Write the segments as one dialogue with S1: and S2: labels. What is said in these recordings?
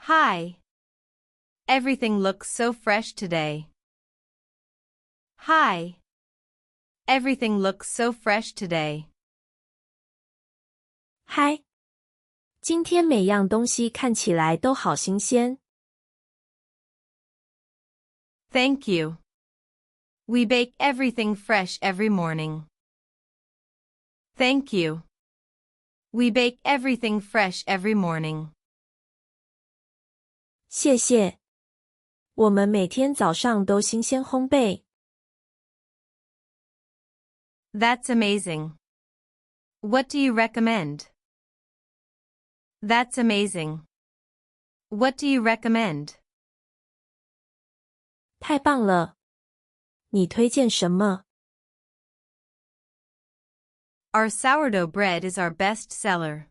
S1: Hi. Everything looks so fresh today. Hi. Everything looks so fresh today.
S2: 嗨，今天每样东西看起来都好新鲜。
S1: Thank you. We bake everything fresh every morning. Thank you. We bake everything fresh every morning.
S2: 谢谢。我们每天早上都新鲜烘焙。
S1: That's amazing. What do you recommend? That's amazing. What do you recommend?
S2: 太棒了！你推荐什么？
S1: Our sourdough bread is our best seller.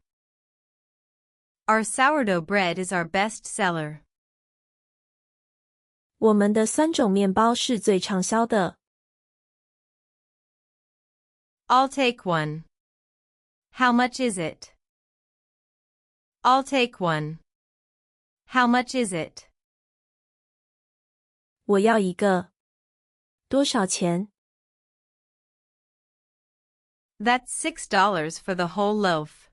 S1: Our sourdough bread is our best seller.
S2: 我们的酸种面包是最畅销的。
S1: I'll take one. How much is it? I'll take one. How much is it?
S2: 我要一个。多少钱？
S1: That's $6 for the whole loaf.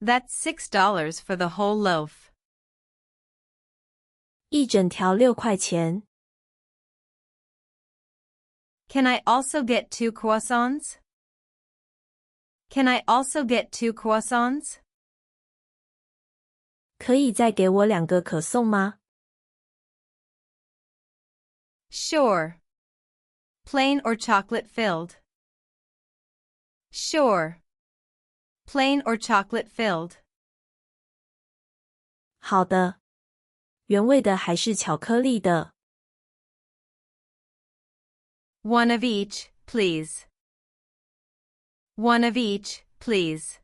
S1: That's $6 for the whole loaf.
S2: 一整条6块钱。
S1: Can I also get 2 croissants? Can I also get 2 croissants?
S2: 可以再给我2个可颂吗？
S1: Sure. Plain or chocolate filled? Sure. Plain or chocolate filled?
S2: 好的。原味的还是巧克力的？
S1: One of each, please. One of each, please.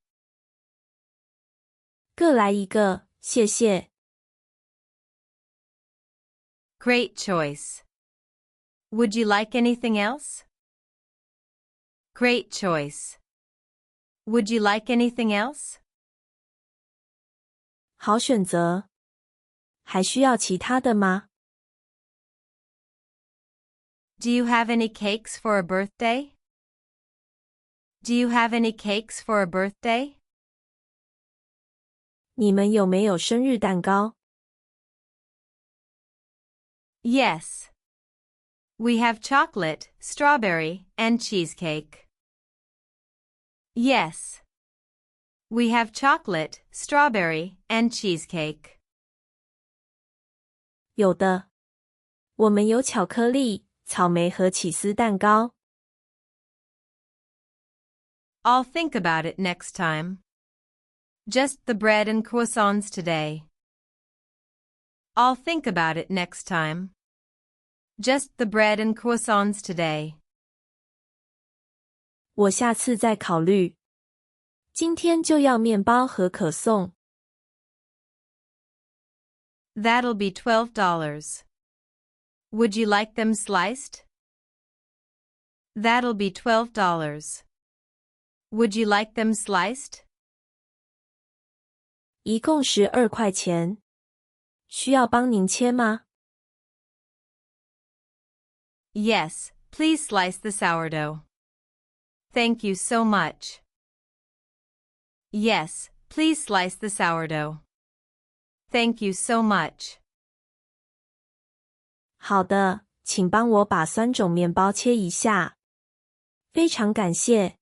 S2: 各来一个，谢谢。
S1: Great choice. Would you like anything else? Great choice. Would you like anything else?
S2: 好选择。还需要其他的吗？
S1: Do you have any cakes for a birthday? Do you have any cakes for a birthday?
S2: 你们有没有生日蛋糕？
S1: Yes. We have chocolate, strawberry, and cheesecake. Yes. We have chocolate, strawberry, and cheesecake.
S2: 有的。我们有巧克力、草莓和起司蛋糕。
S1: I'll think about it next time. Just the bread and croissants today. I'll think about it next time. Just the bread and croissants today.
S2: 我下次再考虑。今天就要面包和可颂。
S1: That'll be $12. Would you like them sliced? That'll be $12. Would you like them sliced?
S2: 一共12块钱。需要帮您切吗？
S1: Yes, please slice the sourdough. Thank you so much. Yes, please slice the sourdough. Thank you so much.
S2: 好的，请帮我把酸种面包切一下。非常感谢。